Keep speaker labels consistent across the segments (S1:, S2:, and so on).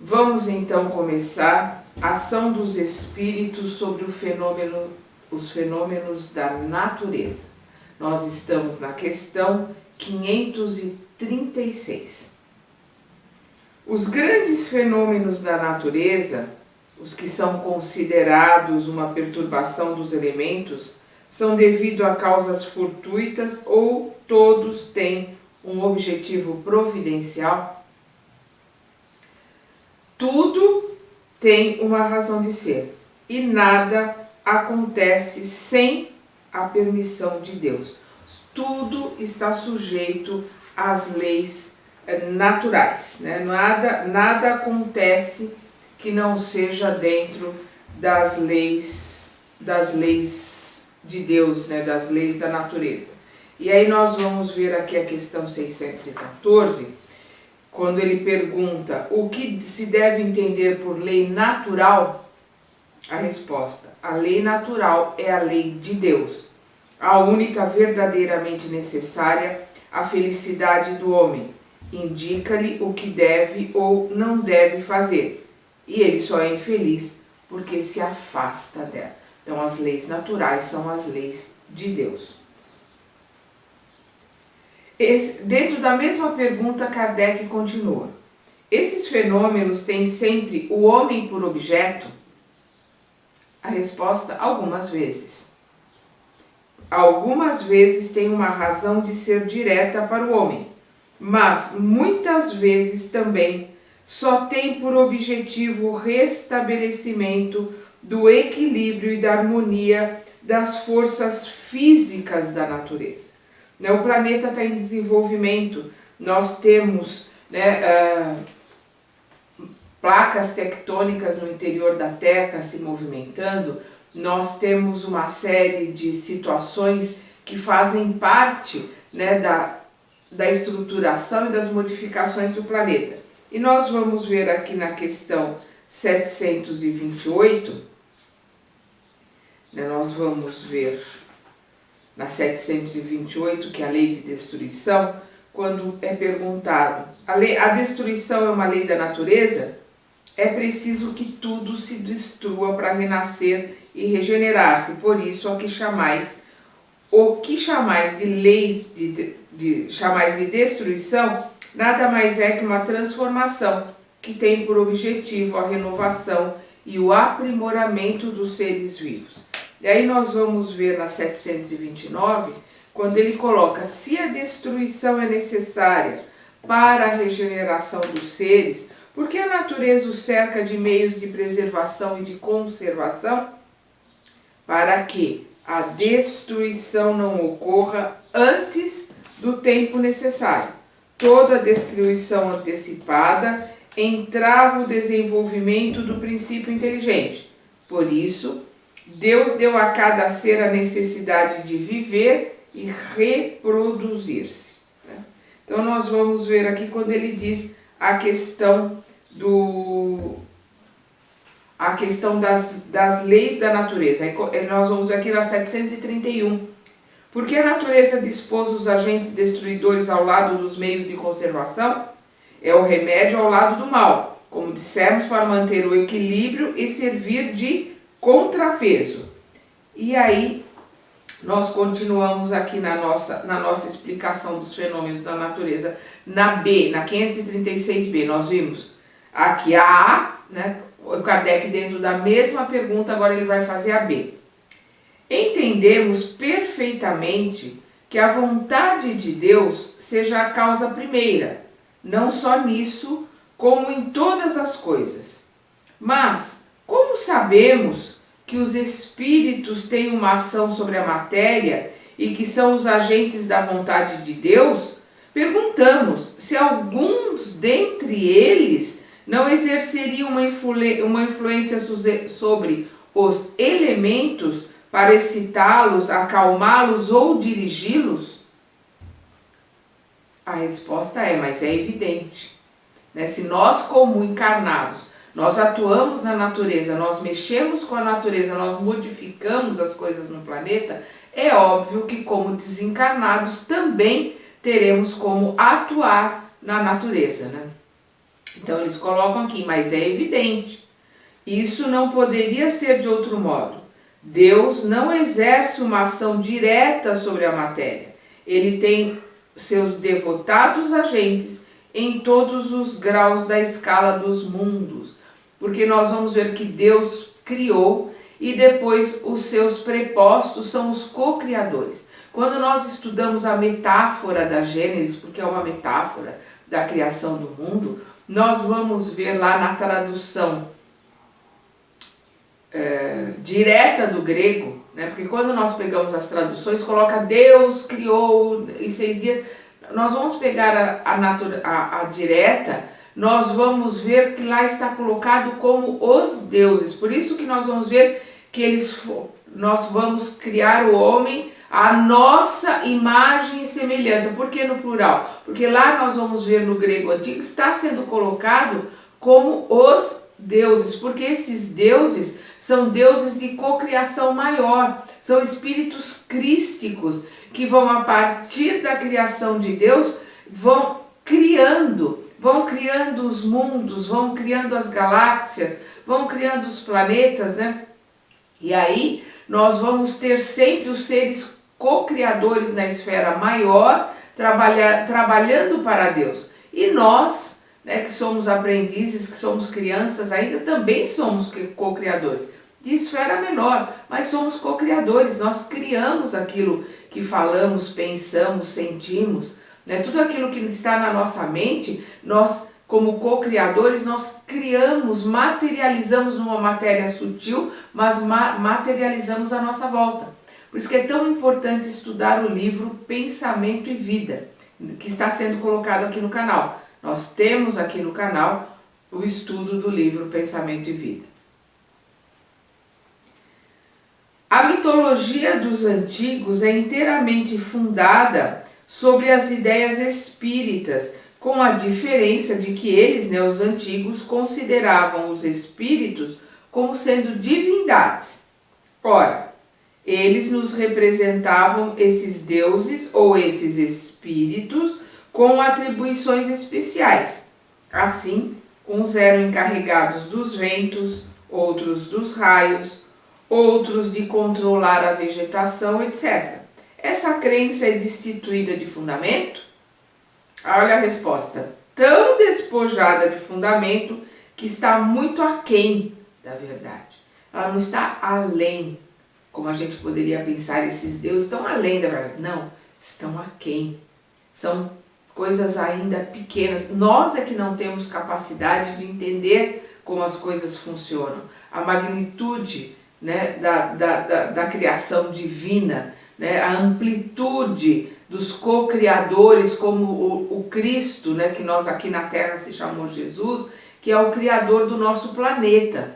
S1: Vamos então começar a ação dos espíritos sobre os fenômenos da natureza. Nós estamos na questão 536. Os grandes fenômenos da natureza, os que são considerados uma perturbação dos elementos, são devido a causas fortuitas ou todos têm um objetivo providencial? Tudo tem uma razão de ser e nada acontece sem a permissão de Deus. Tudo está sujeito às leis naturais, né? Nada acontece que não seja dentro das leis de Deus, né? Das leis da natureza. E aí nós vamos ver aqui a questão 614, quando ele pergunta o que se deve entender por lei natural. A resposta: a lei natural é a lei de Deus, a única verdadeiramente necessária à felicidade do homem. Indica-lhe o que deve ou não deve fazer, e ele só é infeliz porque se afasta dela. Então as leis naturais são as leis de Deus. Dentro da mesma pergunta, Kardec continua: esses fenômenos têm sempre o homem por objeto? A resposta: algumas vezes. Algumas vezes tem uma razão de ser direta para o homem, mas muitas vezes também só tem por objetivo o restabelecimento do equilíbrio e da harmonia das forças físicas da natureza. O planeta está em desenvolvimento, nós temos placas tectônicas no interior da Terra se movimentando, nós temos uma série de situações que fazem parte da estruturação e das modificações do planeta. E nós vamos ver aqui na questão 728, nós vamos ver na 728, que é a lei de destruição, quando é perguntado: a destruição é uma lei da natureza? É preciso que tudo se destrua para renascer e regenerar-se. Por isso, o que chamais de lei chamais de destruição, nada mais é que uma transformação que tem por objetivo a renovação e o aprimoramento dos seres vivos. E aí nós vamos ver na 729, quando ele coloca: se a destruição é necessária para a regeneração dos seres, por que a natureza os cerca de meios de preservação e de conservação? Para que a destruição não ocorra antes do tempo necessário. Toda destruição antecipada entrava o desenvolvimento do princípio inteligente. Por isso, Deus deu a cada ser a necessidade de viver e reproduzir-se. Então nós vamos ver aqui quando ele diz a questão das leis da natureza. Nós vamos ver aqui na 731. Porque a natureza dispôs os agentes destruidores ao lado dos meios de conservação? É o remédio ao lado do mal, como dissemos, para manter o equilíbrio e servir de contrapeso. E aí nós continuamos aqui na nossa explicação dos fenômenos da natureza. Na 536b, nós vimos aqui a A, o Kardec, dentro da mesma pergunta, agora ele vai fazer a B. Entendemos perfeitamente que a vontade de Deus seja a causa primeira, não só nisso, como em todas as coisas. Mas como sabemos que os espíritos têm uma ação sobre a matéria e que são os agentes da vontade de Deus, perguntamos se alguns dentre eles não exerceriam uma influência sobre os elementos para excitá-los, acalmá-los ou dirigi-los? A resposta é: mas é evidente. Se nós, como encarnados, nós atuamos na natureza, nós mexemos com a natureza, nós modificamos as coisas no planeta, é óbvio que, como desencarnados, também teremos como atuar na natureza, Então eles colocam aqui, mas é evidente, isso não poderia ser de outro modo. Deus não exerce uma ação direta sobre a matéria. Ele tem seus devotados agentes em todos os graus da escala dos mundos. Porque nós vamos ver que Deus criou e depois os seus prepostos são os co-criadores. Quando nós estudamos a metáfora da Gênesis, porque é uma metáfora da criação do mundo, nós vamos ver lá na tradução direta do grego, né? Porque quando nós pegamos as traduções, coloca Deus criou em 6 dias. Nós vamos pegar a direta, nós vamos ver que lá está colocado como os deuses. Por isso que nós vamos ver que nós vamos criar o homem à nossa imagem e semelhança. Por que no plural? Porque lá nós vamos ver no grego antigo, está sendo colocado como os deuses, porque esses deuses são deuses de cocriação maior, são espíritos crísticos que vão, a partir da criação de Deus, vão criando os mundos, vão criando as galáxias, vão criando os planetas, né? E aí nós vamos ter sempre os seres co-criadores na esfera maior, trabalhando para Deus. E nós, né, que somos aprendizes, que somos crianças, ainda também somos co-criadores. De esfera menor, mas somos co-criadores, nós criamos aquilo que falamos, pensamos, sentimos, né? Tudo aquilo que está na nossa mente, nós como co-criadores, nós criamos, materializamos numa matéria sutil, mas materializamos à nossa volta. Por isso que é tão importante estudar o livro Pensamento e Vida, que está sendo colocado aqui no canal. Nós temos aqui no canal o estudo do livro Pensamento e Vida. A mitologia dos antigos é inteiramente fundada sobre as ideias espíritas, com a diferença de que eles, né, os antigos, consideravam os espíritos como sendo divindades. Ora, eles nos representavam esses deuses ou esses espíritos com atribuições especiais. Assim, uns eram encarregados dos ventos, outros dos raios, outros de controlar a vegetação, etc. Essa crença é destituída de fundamento? Olha a resposta. Tão despojada de fundamento que está muito aquém da verdade. Ela não está além, como a gente poderia pensar, esses deuses estão além da verdade. Não, estão aquém. São coisas ainda pequenas. Nós é que não temos capacidade de entender como as coisas funcionam. A magnitude, né, da criação divina, né, a amplitude dos co-criadores, como o Cristo, né, que nós aqui na Terra se chamou Jesus, que é o criador do nosso planeta.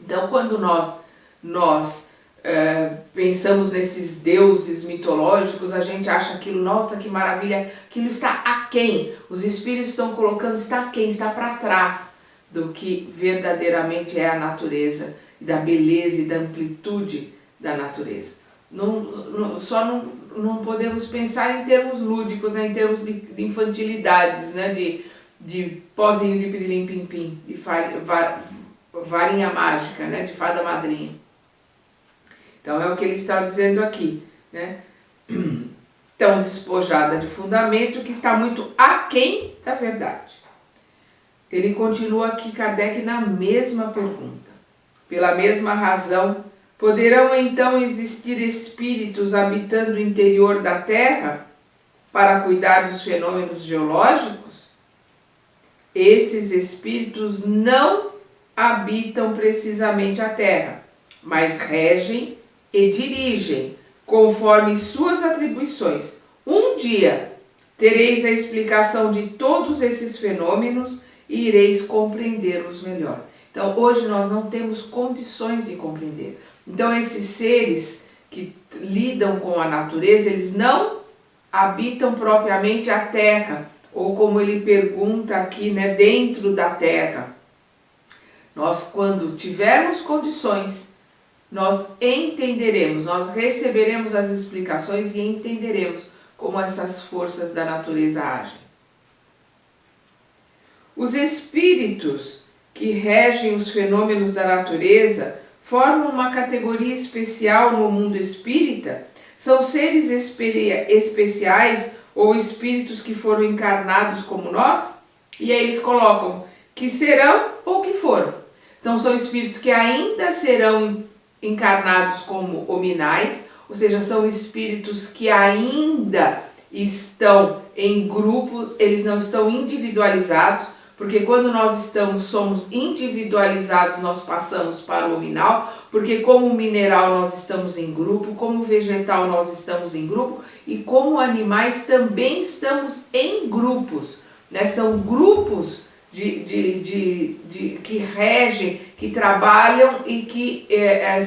S1: Então, quando nós pensamos nesses deuses mitológicos, a gente acha aquilo, nossa, que maravilha, aquilo está aquém. Os espíritos estão colocando, está aquém, está para trás do que verdadeiramente é a natureza, e da beleza e da amplitude da natureza. Não podemos pensar em termos lúdicos, né, em termos de infantilidades, né, de pozinho de pirilim-pim-pim, de varinha mágica, né, de fada madrinha. Então é o que ele está dizendo aqui, né? Tão despojada de fundamento que está muito aquém da verdade. Ele continua aqui, Kardec, na mesma pergunta. Pela mesma razão, poderão então existir espíritos habitando o interior da Terra para cuidar dos fenômenos geológicos? Esses espíritos não habitam precisamente a Terra, mas regem e dirigem conforme suas atribuições. Um dia tereis a explicação de todos esses fenômenos e ireis compreendê-los melhor. Então, hoje nós não temos condições de compreender. Então, esses seres que lidam com a natureza, eles não habitam propriamente a Terra, ou como ele pergunta aqui, né, dentro da Terra. Nós, quando tivermos condições, nós entenderemos, nós receberemos as explicações e entenderemos como essas forças da natureza agem. Os espíritos que regem os fenômenos da natureza formam uma categoria especial no mundo espírita? São seres especiais ou espíritos que foram encarnados como nós? E aí eles colocam que serão ou que foram. Então são espíritos que ainda serão encarnados como hominais, ou seja, são espíritos que ainda estão em grupos, eles não estão individualizados, porque quando nós somos individualizados, nós passamos para o hominal, porque como mineral nós estamos em grupo, como vegetal nós estamos em grupo, e como animais também estamos em grupos, né? São grupos que regem, que trabalham e que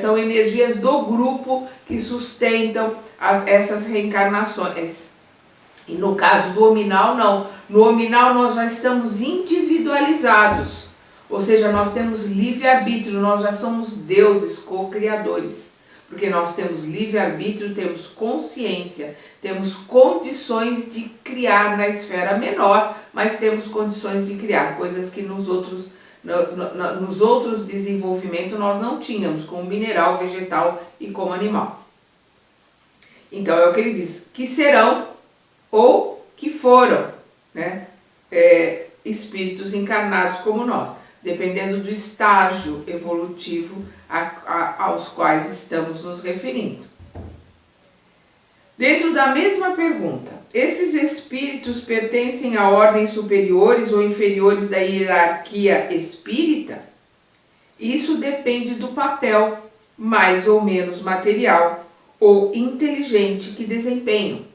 S1: são energias do grupo que sustentam essas reencarnações. E no caso do hominal, não. No hominal nós já estamos individualizados, ou seja, nós temos livre-arbítrio, nós já somos deuses co-criadores, porque nós temos livre-arbítrio, temos consciência, temos condições de criar na esfera menor, mas temos condições de criar, coisas que nos outros desenvolvimentos nós não tínhamos, como mineral, vegetal e como animal. Então é o que ele diz, que serão ou que foram, né, espíritos encarnados como nós, dependendo do estágio evolutivo aos quais estamos nos referindo. Dentro da mesma pergunta, esses espíritos pertencem a ordens superiores ou inferiores da hierarquia espírita? Isso depende do papel, mais ou menos material ou inteligente, que desempenham.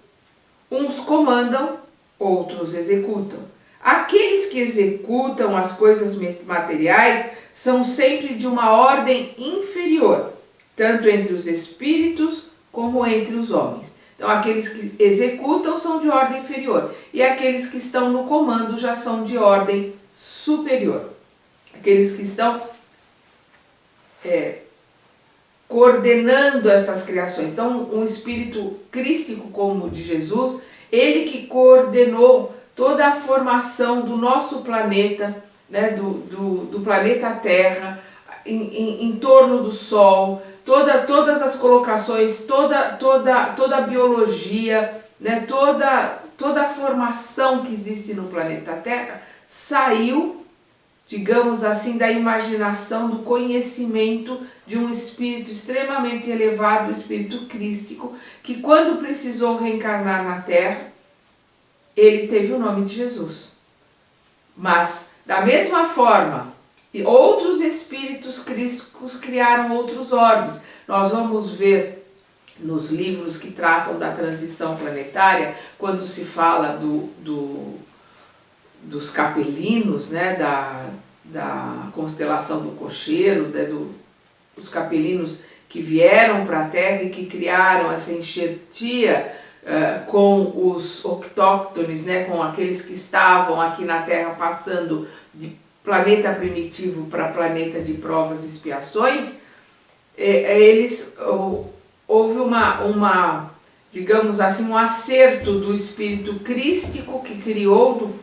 S1: Uns comandam, outros executam. Aqueles que executam as coisas materiais são sempre de uma ordem inferior, tanto entre os espíritos como entre os homens. Então, aqueles que executam são de ordem inferior e aqueles que estão no comando já são de ordem superior. Aqueles que estão coordenando essas criações. Então, um espírito crístico como o de Jesus, ele que coordenou toda a formação do nosso planeta, né, do planeta Terra, em torno do Sol, todas as colocações, toda a biologia, né, toda a formação que existe no planeta Terra saiu, digamos assim, da imaginação, do conhecimento de um espírito extremamente elevado, o espírito crístico, que quando precisou reencarnar na Terra, ele teve o nome de Jesus. Mas, da mesma forma, outros espíritos crísticos criaram outros orbes. Nós vamos ver nos livros que tratam da transição planetária, quando se fala dos capelinos, né, da constelação do Cocheiro, né, dos capelinos que vieram para a Terra e que criaram essa enxertia com os octóctones, né, com aqueles que estavam aqui na Terra passando de planeta primitivo para planeta de provas e expiações. Houve digamos assim, um acerto do espírito crístico que criou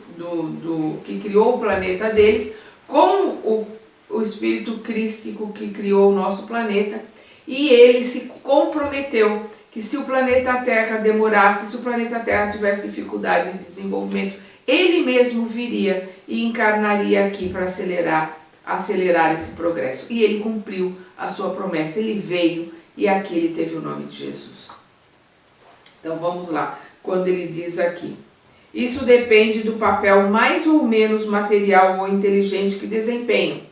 S1: que criou o planeta deles com o espírito crístico que criou o nosso planeta, e ele se comprometeu que se o planeta Terra demorasse, se o planeta Terra tivesse dificuldade de desenvolvimento, ele mesmo viria e encarnaria aqui para acelerar esse progresso. E ele cumpriu a sua promessa, ele veio e aqui ele teve o nome de Jesus. Então vamos lá, quando ele diz aqui: isso depende do papel mais ou menos material ou inteligente que desempenham.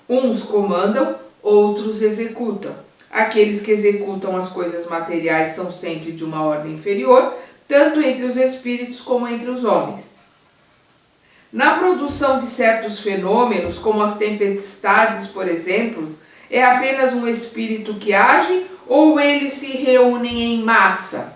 S1: Uns comandam, outros executam. Aqueles que executam as coisas materiais são sempre de uma ordem inferior, tanto entre os espíritos como entre os homens. Na produção de certos fenômenos, como as tempestades, por exemplo, é apenas um espírito que age ou eles se reúnem em massa?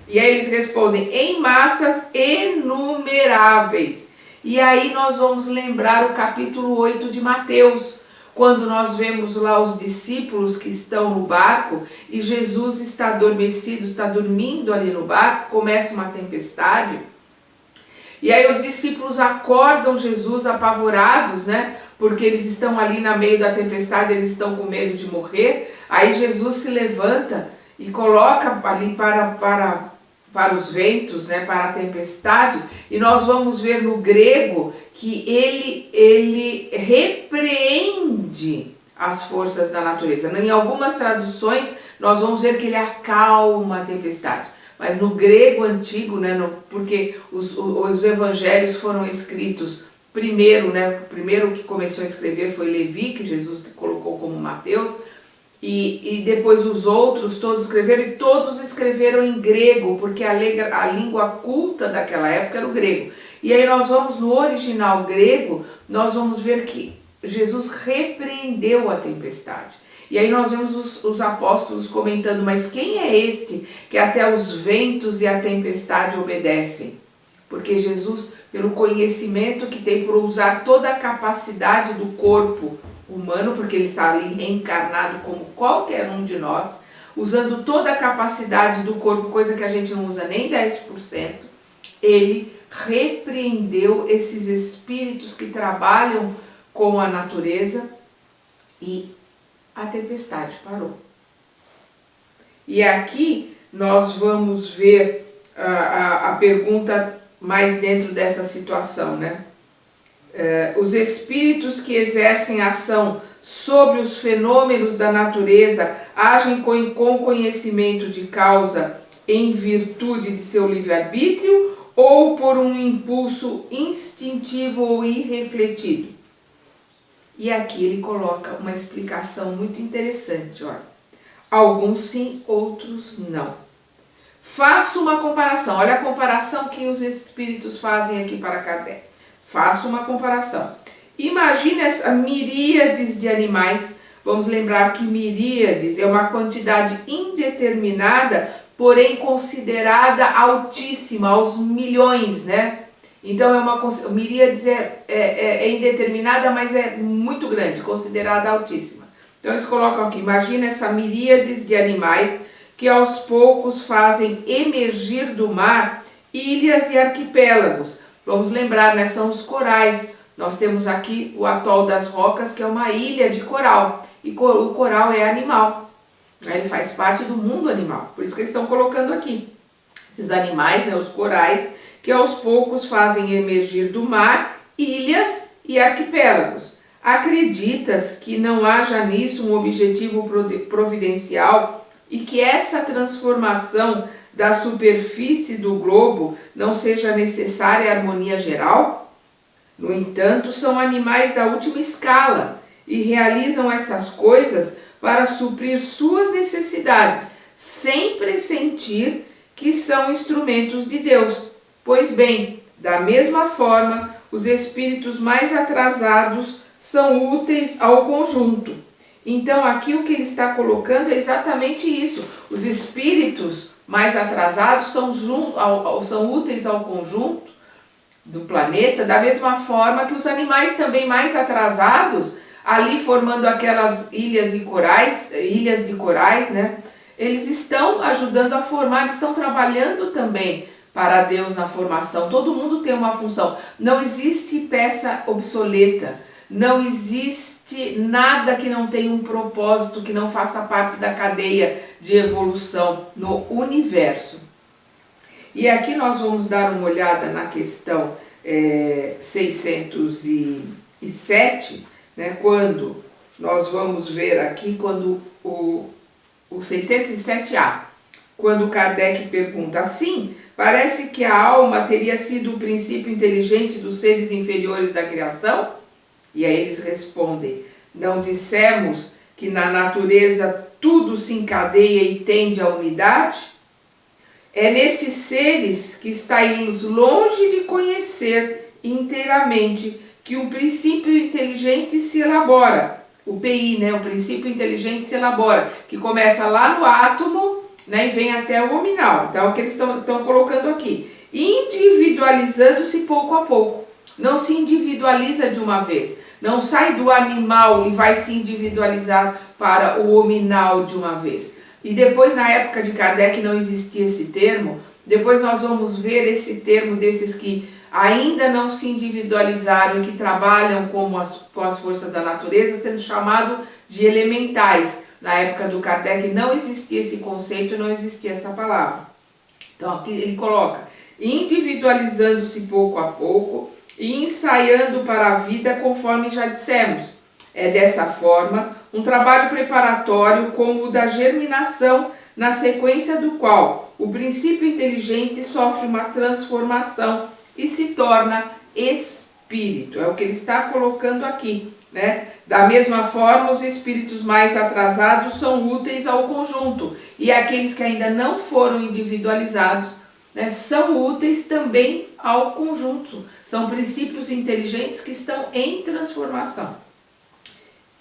S1: E aí eles respondem, em massas inumeráveis. E aí nós vamos lembrar o capítulo 8 de Mateus, quando nós vemos lá os discípulos que estão no barco e Jesus está adormecido, está dormindo ali no barco, começa uma tempestade. E aí os discípulos acordam Jesus apavorados, né? Porque eles estão ali no meio da tempestade, eles estão com medo de morrer. Aí Jesus se levanta e coloca ali para os ventos, né, para a tempestade, e nós vamos ver no grego que ele repreende as forças da natureza. Em algumas traduções nós vamos ver que ele acalma a tempestade, mas no grego antigo, né, porque os evangelhos foram escritos primeiro, né, o primeiro que começou a escrever foi Levi, que Jesus colocou como Mateus, e depois os outros todos escreveram, e todos escreveram em grego, porque a língua culta daquela época era o grego. E aí nós vamos no original grego, nós vamos ver que Jesus repreendeu a tempestade. E aí nós vemos os apóstolos comentando, mas quem é este que até os ventos e a tempestade obedecem? Porque Jesus, pelo conhecimento que tem por usar toda a capacidade do corpo humano, porque ele está ali reencarnado como qualquer um de nós, usando toda a capacidade do corpo, coisa que a gente não usa nem 10%, ele repreendeu esses espíritos que trabalham com a natureza e a tempestade parou. E aqui nós vamos ver a pergunta mais dentro dessa situação, né? Os espíritos que exercem ação sobre os fenômenos da natureza agem com conhecimento de causa em virtude de seu livre-arbítrio ou por um impulso instintivo ou irrefletido? E aqui ele coloca uma explicação muito interessante, olha. Alguns sim, outros não. Faço uma comparação, olha a comparação que os espíritos fazem aqui para Kardec. Faço uma comparação. Imagine essa miríades de animais. Vamos lembrar que miríades é uma quantidade indeterminada, porém considerada altíssima, aos milhões, né? Então miríades é indeterminada, mas é muito grande, considerada altíssima. Então eles colocam aqui, imagina essa miríades de animais que aos poucos fazem emergir do mar ilhas e arquipélagos. Vamos lembrar, né, são os corais. Nós temos aqui o atol das Rocas, que é uma ilha de coral. E o coral é animal. Ele faz parte do mundo animal. Por isso que eles estão colocando aqui. Esses animais, né, os corais, que aos poucos fazem emergir do mar ilhas e arquipélagos. Acreditas que não haja nisso um objetivo providencial e que essa transformação da superfície do globo não seja necessária a harmonia geral? No entanto, são animais da última escala e realizam essas coisas para suprir suas necessidades, sem pressentir que são instrumentos de Deus. Pois bem, da mesma forma, os espíritos mais atrasados são úteis ao conjunto. Então, aqui o que ele está colocando é exatamente isso. Os espíritos mais atrasados são úteis ao conjunto do planeta, da mesma forma que os animais também mais atrasados, ali formando aquelas ilhas de corais, né? Eles estão ajudando a formar, estão trabalhando também para Deus na formação. Todo mundo tem uma função. Não existe peça obsoleta, não existe nada que não tenha um propósito, que não faça parte da cadeia de evolução no universo. E aqui nós vamos dar uma olhada na questão 607, né, quando nós vamos ver aqui, quando o 607A, quando Kardec pergunta assim, parece que a alma teria sido o princípio inteligente dos seres inferiores da criação? E aí eles respondem, não dissemos que na natureza tudo se encadeia e tende à unidade? É nesses seres que estáis longe de conhecer inteiramente que um princípio inteligente se elabora. O PI, né? O princípio inteligente se elabora, que começa lá no átomo, né, e vem até o hominal. Então, é o que eles estão colocando aqui. Individualizando-se pouco a pouco. Não se individualiza de uma vez. Não sai do animal e vai se individualizar para o hominal de uma vez. E depois, na época de Kardec, não existia esse termo. Depois nós vamos ver esse termo desses que ainda não se individualizaram e que trabalham com as forças da natureza, sendo chamado de elementais. Na época do Kardec não existia esse conceito, não existia essa palavra. Então aqui ele coloca, individualizando-se pouco a pouco e ensaiando para a vida, conforme já dissemos. É dessa forma um trabalho preparatório como o da germinação, na sequência do qual o princípio inteligente sofre uma transformação e se torna espírito. É o que ele está colocando aqui, né? Da mesma forma, os espíritos mais atrasados são úteis ao conjunto, e aqueles que ainda não foram individualizados, né, são úteis também ao conjunto. São princípios inteligentes que estão em transformação.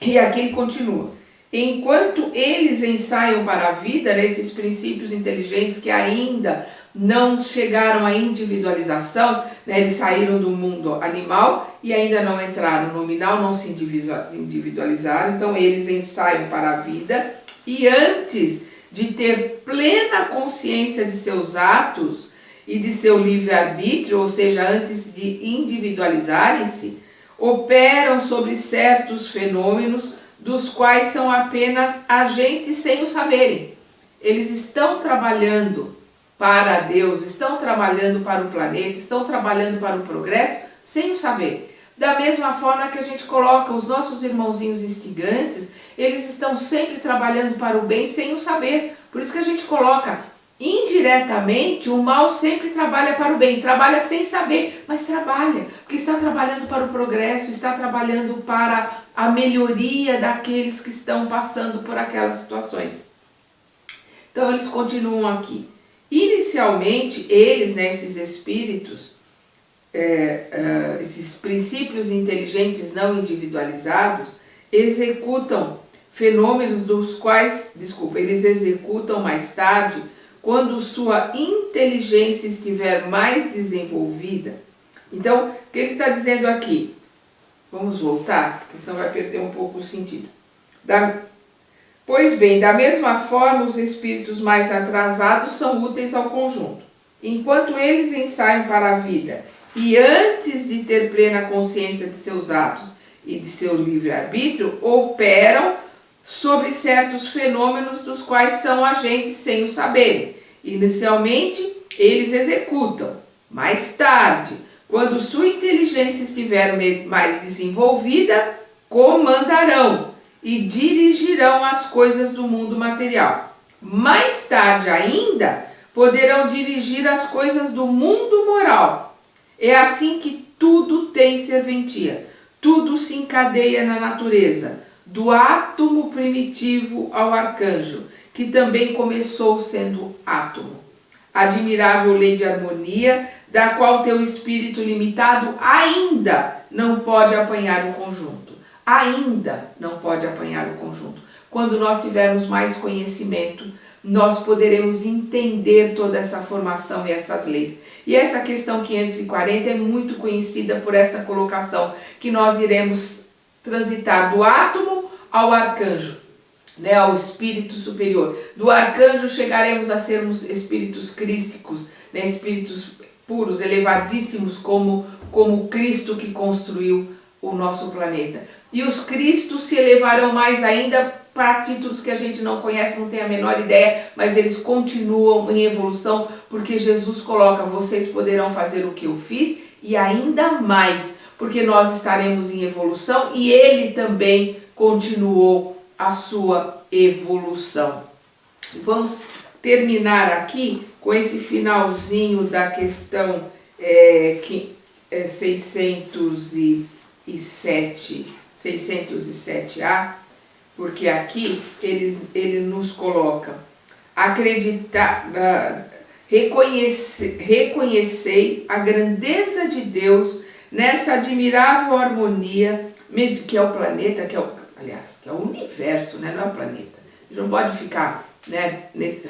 S1: E aqui ele continua. Enquanto eles ensaiam para a vida, nesses princípios inteligentes que ainda não chegaram à individualização, né, eles saíram do mundo animal e ainda não entraram no nominal, não se individualizaram, então eles ensaiam para a vida, e antes de ter plena consciência de seus atos e de seu livre-arbítrio, ou seja, antes de individualizarem-se, operam sobre certos fenômenos dos quais são apenas agentes sem o saberem. Eles estão trabalhando para Deus, estão trabalhando para o planeta, estão trabalhando para o progresso sem o saber. Da mesma forma que a gente coloca os nossos irmãozinhos instigantes, eles estão sempre trabalhando para o bem sem o saber. Por isso que a gente coloca indiretamente, o mal sempre trabalha para o bem, trabalha sem saber, mas trabalha, porque está trabalhando para o progresso, está trabalhando para a melhoria daqueles que estão passando por aquelas situações. Então eles continuam aqui. Inicialmente, eles, né, esses espíritos, esses princípios inteligentes não individualizados, executam fenômenos dos quais, eles executam mais tarde, quando sua inteligência estiver mais desenvolvida. Então, o que ele está dizendo aqui? Vamos voltar, porque senão vai perder um pouco o sentido. Pois bem, da mesma forma, os espíritos mais atrasados são úteis ao conjunto. Enquanto eles ensaiam para a vida e antes de ter plena consciência de seus atos e de seu livre-arbítrio, operam sobre certos fenômenos dos quais são agentes sem o saberem. Inicialmente, eles executam. Mais tarde, quando sua inteligência estiver mais desenvolvida, comandarão e dirigirão as coisas do mundo material. Mais tarde ainda, poderão dirigir as coisas do mundo moral. É assim que tudo tem serventia, tudo se encadeia na natureza, do átomo primitivo ao arcanjo, que também começou sendo átomo. Admirável lei de harmonia, da qual teu espírito limitado ainda não pode apanhar o conjunto. Ainda não pode apanhar o conjunto. Quando nós tivermos mais conhecimento, nós poderemos entender toda essa formação e essas leis. E essa questão 540 é muito conhecida por esta colocação, que nós iremos transitar do átomo ao arcanjo, né, ao espírito superior. Do arcanjo chegaremos a sermos espíritos crísticos, né, espíritos puros, elevadíssimos, como Cristo que construiu o nosso planeta. E os Cristos se elevarão mais ainda para títulos que a gente não conhece, não tem a menor ideia, mas eles continuam em evolução, porque Jesus coloca, vocês poderão fazer o que eu fiz e ainda mais, porque nós estaremos em evolução e ele também continuou a sua evolução. Vamos terminar aqui com esse finalzinho da questão 607A, porque aqui ele nos coloca reconhecei a grandeza de Deus nessa admirável harmonia, que é o planeta, que é o universo, né? Não é o planeta. A gente não pode ficar, né,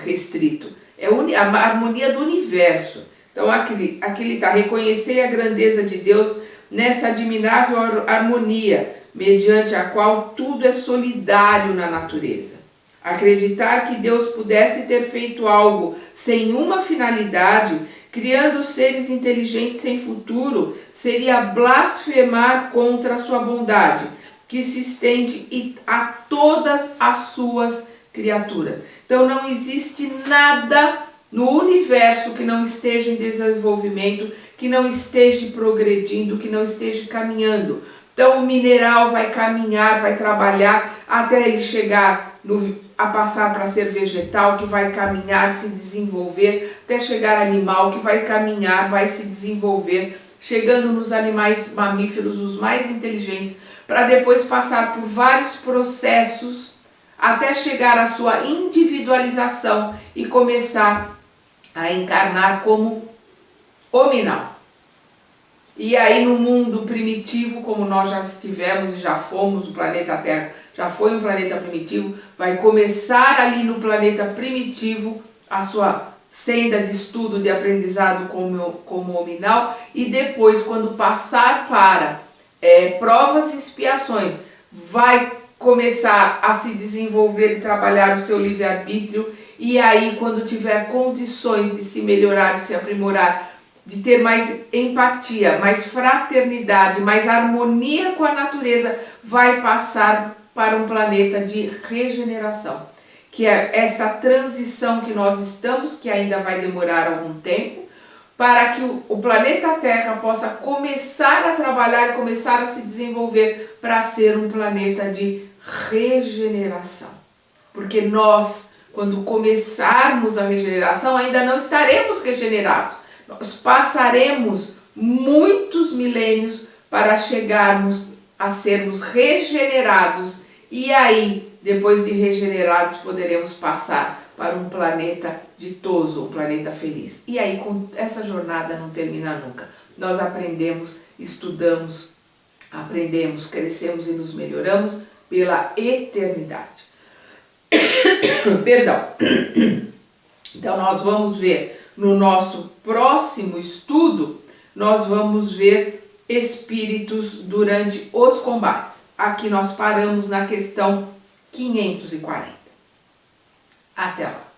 S1: restrito. É a harmonia do universo. Então aqui ele está, reconhecei a grandeza de Deus nessa admirável harmonia, mediante a qual tudo é solidário na natureza. Acreditar que Deus pudesse ter feito algo sem uma finalidade criando seres inteligentes sem futuro, seria blasfemar contra a sua bondade, que se estende a todas as suas criaturas. Então não existe nada no universo que não esteja em desenvolvimento, que não esteja progredindo, que não esteja caminhando. Então o mineral vai caminhar, vai trabalhar até ele chegar a passar para ser vegetal, que vai caminhar, se desenvolver, até chegar animal, que vai caminhar, vai se desenvolver, chegando nos animais mamíferos, os mais inteligentes, para depois passar por vários processos até chegar à sua individualização e começar a encarnar como hominal. E aí no mundo primitivo, como nós já estivemos e já fomos, o planeta Terra já foi um planeta primitivo, vai começar ali no planeta primitivo a sua senda de estudo, de aprendizado como hominal, e depois, quando passar para provas e expiações, vai começar a se desenvolver e trabalhar o seu livre-arbítrio, e aí quando tiver condições de se melhorar, de se aprimorar, de ter mais empatia, mais fraternidade, mais harmonia com a natureza, vai passar para um planeta de regeneração, que é essa transição que nós estamos, que ainda vai demorar algum tempo, para que o planeta Terra possa começar a trabalhar e começar a se desenvolver para ser um planeta de regeneração. Porque nós, quando começarmos a regeneração, ainda não estaremos regenerados. Nós passaremos muitos milênios para chegarmos a sermos regenerados, e aí, depois de regenerados, poderemos passar para um planeta ditoso, um planeta feliz. E aí, essa jornada não termina nunca. Nós aprendemos, estudamos, aprendemos, crescemos e nos melhoramos pela eternidade. Perdão. Então, nós vamos ver no nosso próximo estudo, nós vamos ver espíritos durante os combates. Aqui nós paramos na questão 540. Até lá.